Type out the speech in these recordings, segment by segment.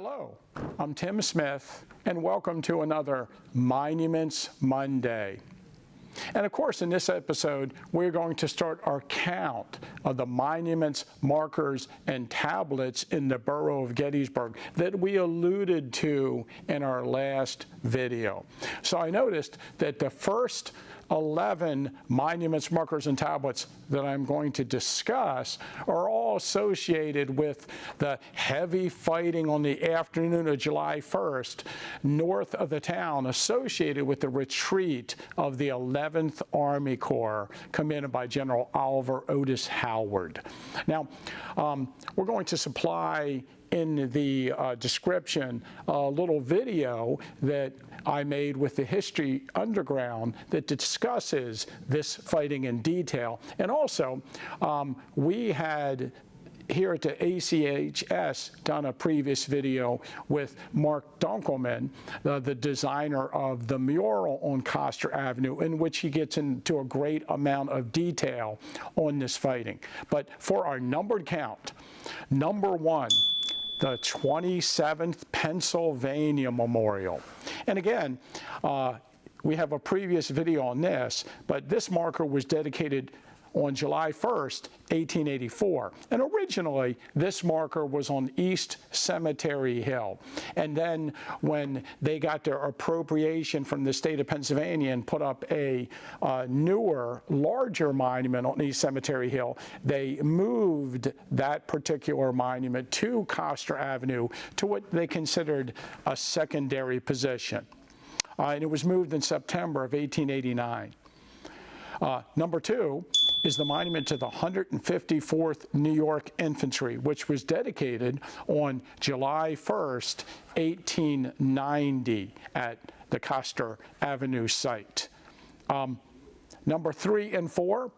Hello, I'm Tim Smith, and welcome to another Monuments Monday. And of course, in this episode, we're going to start our count of the monuments, markers, and tablets in the borough of Gettysburg that we alluded to in our last video. So I noticed that the first 11 monuments, markers, and tablets that I'm going to discuss are all associated with the heavy fighting on the afternoon of July 1st north of the town, associated with the retreat of the 11th Army Corps, commanded by General Oliver Otis Howard. Now, we're going to supply in the description a little video that I made with the History Underground that discusses this fighting in detail. And also, we had here at the ACHS done a previous video with Mark Dunkelman, the designer of the mural on Coster Avenue, in which he gets into a great amount of detail on this fighting. But for our numbered count, number 1, the 27th Pennsylvania Memorial. And again, we have a previous video on this, but this marker was dedicated on July 1st, 1884. And originally, this marker was on East Cemetery Hill. And then when they got their appropriation from the state of Pennsylvania and put up a newer, larger monument on East Cemetery Hill, they moved that particular monument to Coster Avenue to what they considered a secondary position. And it was moved in September of 1889. Number 2 is the monument to the 154th New York Infantry, which was dedicated on July 1st, 1890 at the Coster Avenue site. Number 3 and 4,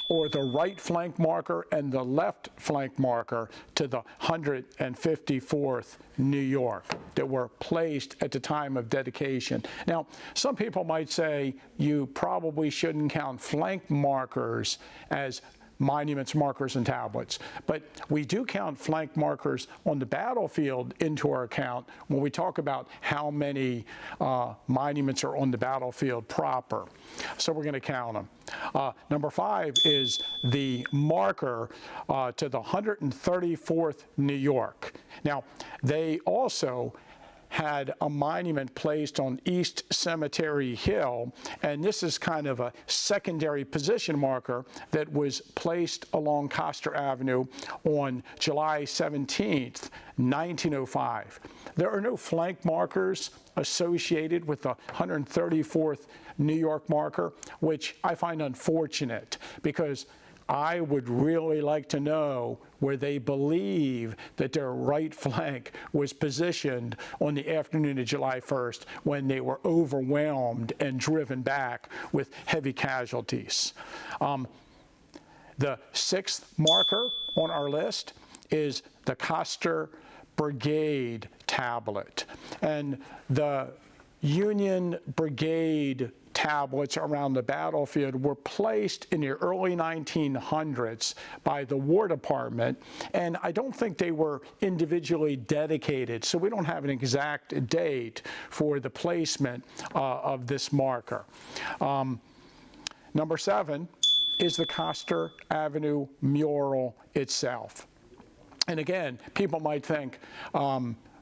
or the right flank marker and the left flank marker to the 154th New York that were placed at the time of dedication. Now, some people might say you probably shouldn't count flank markers as monuments, markers, and tablets. But we do count flank markers on the battlefield into our count when we talk about how many monuments are on the battlefield proper. So we're going to count them. Number 5 is the marker to the 134th New York. Now, they also had a monument placed on East Cemetery Hill, and this is kind of a secondary position marker that was placed along Coster Avenue on July 17th, 1905. There are no flank markers associated with the 134th New York marker, which I find unfortunate because I would really like to know where they believe that their right flank was positioned on the afternoon of July 1st when they were overwhelmed and driven back with heavy casualties. The 6th marker on our list is the Coster Brigade tablet. And the Union Brigade tablets around the battlefield were placed in the early 1900s by the War Department, and I don't think they were individually dedicated, so we don't have an exact date for the placement of this marker. Number 7 is the Coster Avenue mural itself. And again, people might think,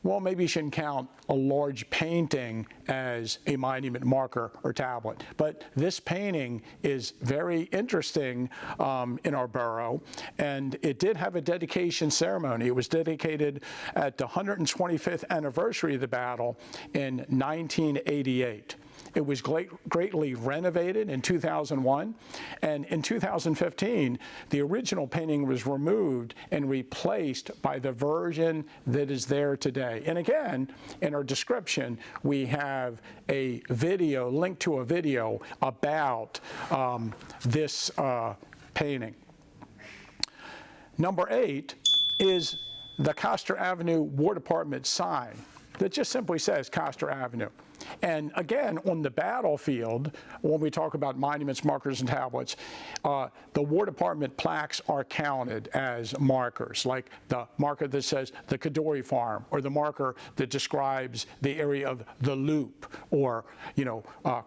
well, maybe you shouldn't count a large painting as a monument, marker, or tablet. But this painting is very interesting in our borough, and it did have a dedication ceremony. It was dedicated at the 125th anniversary of the battle in 1988. It was greatly renovated in 2001, and in 2015, the original painting was removed and replaced by the version that is there today. And again, in our description, we have a video, link to a video about this painting. Number 8 is the Coster Avenue War Department sign that just simply says Coster Avenue. And again, on the battlefield, when we talk about monuments, markers, and tablets, the War Department plaques are counted as markers, like the marker that says the Kadori Farm, or the marker that describes the area of the Loop, or,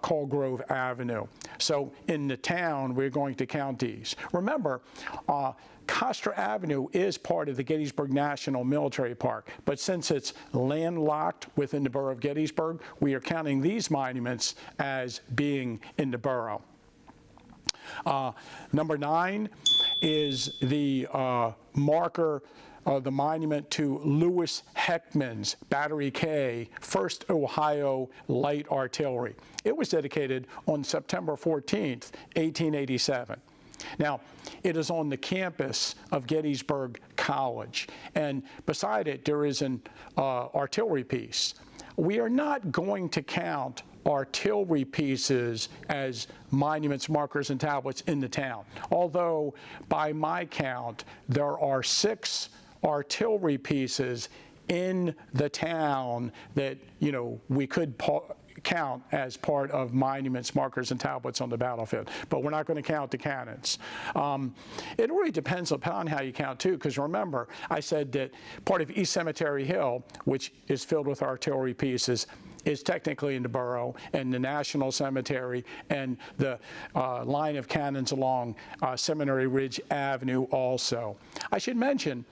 Colgrove Avenue. So in the town, we're going to count these. Remember, Custer Avenue is part of the Gettysburg National Military Park, but since it's landlocked within the borough of Gettysburg, we are counting these monuments as being in the borough. Number 9 is the marker, the monument to Lewis Heckman's Battery K, 1st Ohio Light Artillery. It was dedicated on September 14th, 1887. Now, it is on the campus of Gettysburg College, and beside it there is an artillery piece. We are not going to count artillery pieces as monuments, markers, and tablets in the town, although by my count there are 6 artillery pieces in the town that we could count as part of monuments, markers, and tablets on the battlefield, but we're not going to count the cannons. It really depends upon how you count too, because remember, I said that part of East Cemetery Hill, which is filled with artillery pieces, is technically in the borough, and the National Cemetery and the line of cannons along Seminary Ridge Avenue also. I should mention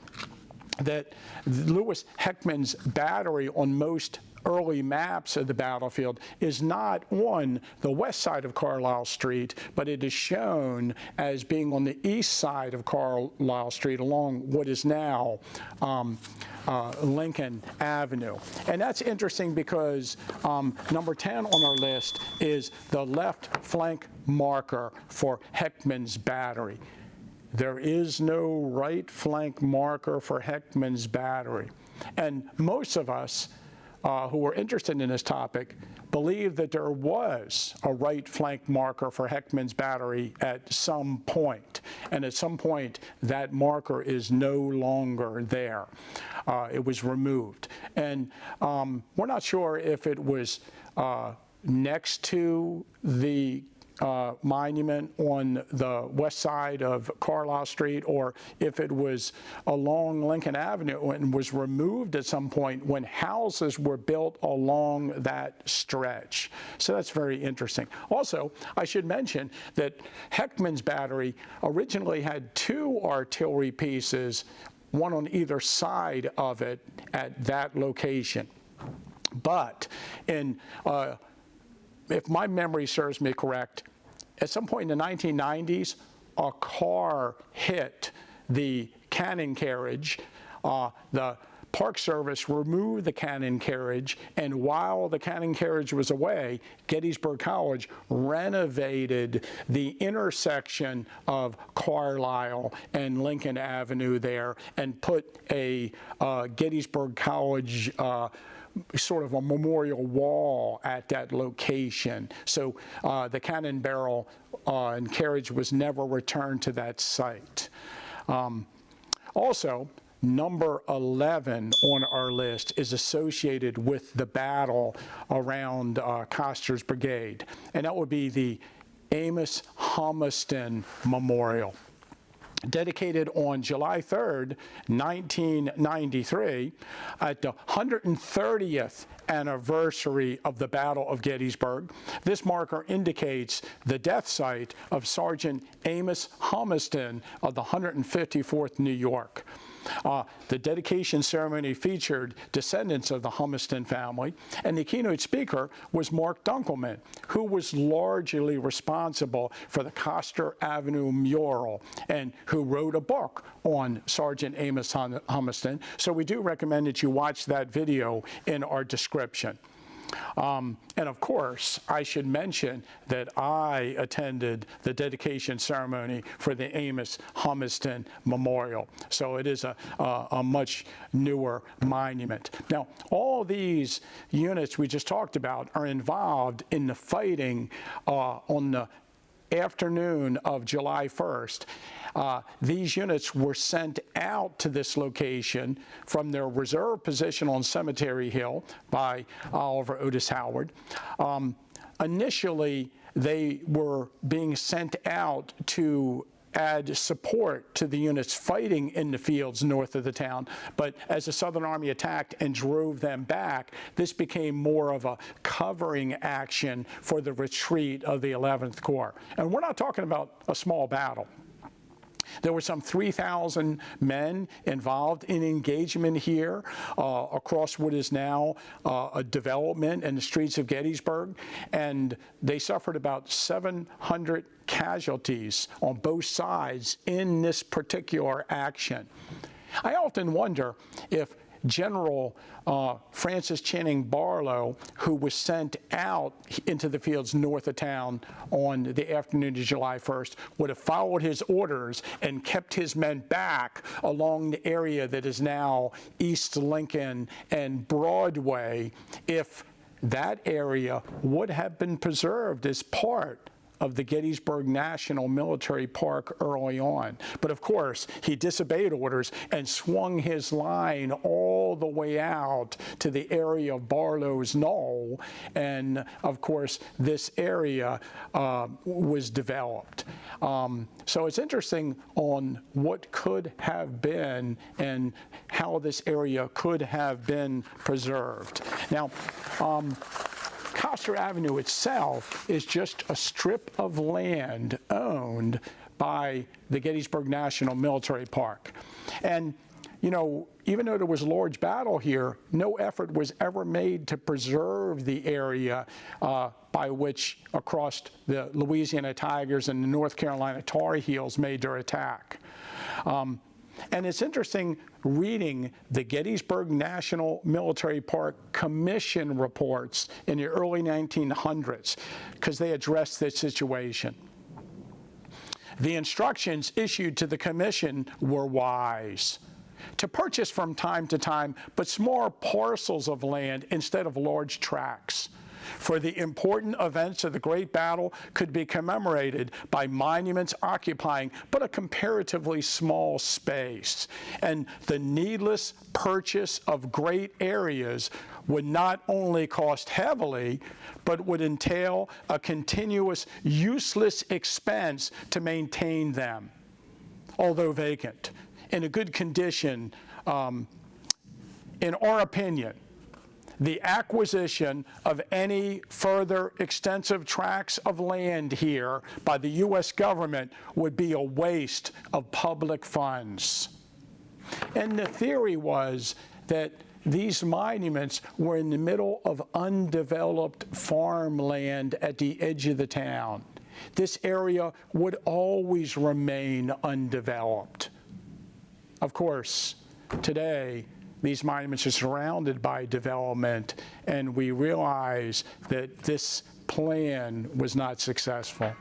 that Lewis Heckman's battery on most early maps of the battlefield is not on the west side of Carlisle Street, but it is shown as being on the east side of Carlisle Street along what is now Lincoln Avenue. And that's interesting because number 10 on our list is the left flank marker for Heckman's battery. There is no right flank marker for Heckman's battery. And most of us who are interested in this topic believe that there was a right flank marker for Heckman's battery at some point. And at some point, that marker is no longer there. It was removed. And we're not sure if it was next to the monument on the west side of Carlisle Street, or if it was along Lincoln Avenue and was removed at some point when houses were built along that stretch. So that's very interesting. Also, I should mention that Heckman's battery originally had 2 artillery pieces, one on either side of it at that location. But if my memory serves me correct, at some point in the 1990s, a car hit the cannon carriage. The Park Service removed the cannon carriage, and while the cannon carriage was away, Gettysburg College renovated the intersection of Carlisle and Lincoln Avenue there and put a Gettysburg College sort of a memorial wall at that location. So the cannon barrel and carriage was never returned to that site. Also, number 11 on our list is associated with the battle around Custer's brigade, and that would be the Amos Humiston Memorial. Dedicated on July 3rd, 1993, at the 130th anniversary of the Battle of Gettysburg. This marker indicates the death site of Sergeant Amos Humiston of the 154th New York. The dedication ceremony featured descendants of the Humiston family, and the keynote speaker was Mark Dunkelman, who was largely responsible for the Custer Avenue mural and who wrote a book on Sergeant Amos Humiston. So we do recommend that you watch that video in our description. And of course, I should mention that I attended the dedication ceremony for the Amos Humiston Memorial. So it is a much newer monument. Now, all these units we just talked about are involved in the fighting on the afternoon of July 1st, these units were sent out to this location from their reserve position on Cemetery Hill by Oliver Otis Howard. Initially, they were being sent out to add support to the units fighting in the fields north of the town, but as the Southern Army attacked and drove them back, this became more of a covering action for the retreat of the 11th Corps. And we're not talking about a small battle. There were some 3,000 men involved in engagement here across what is now a development in the streets of Gettysburg, and they suffered about 700 casualties on both sides in this particular action. I often wonder if General Francis Channing Barlow, who was sent out into the fields north of town on the afternoon of July 1st, would have followed his orders and kept his men back along the area that is now East Lincoln and Broadway, if that area would have been preserved as part of the Gettysburg National Military Park early on. But of course, he disobeyed orders and swung his line all the way out to the area of Barlow's Knoll, and of course, this area was developed. So it's interesting on what could have been and how this area could have been preserved. Now, Custer Avenue itself is just a strip of land owned by the Gettysburg National Military Park. And, you know, even though there was a large battle here, no effort was ever made to preserve the area by which across the Louisiana Tigers and the North Carolina Tar Heels made their attack. And it's interesting reading the Gettysburg National Military Park Commission reports in the early 1900s, because they addressed this situation. The instructions issued to the commission were wise: to purchase from time to time but small parcels of land instead of large tracts. For the important events of the Great Battle could be commemorated by monuments occupying but a comparatively small space. And the needless purchase of great areas would not only cost heavily, but would entail a continuous, useless expense to maintain them, although vacant. In a good condition, in our opinion, the acquisition of any further extensive tracts of land here by the U.S. government would be a waste of public funds. And the theory was that these monuments were in the middle of undeveloped farmland at the edge of the town. This area would always remain undeveloped. Of course, today, these monuments are surrounded by development, and we realize that this plan was not successful.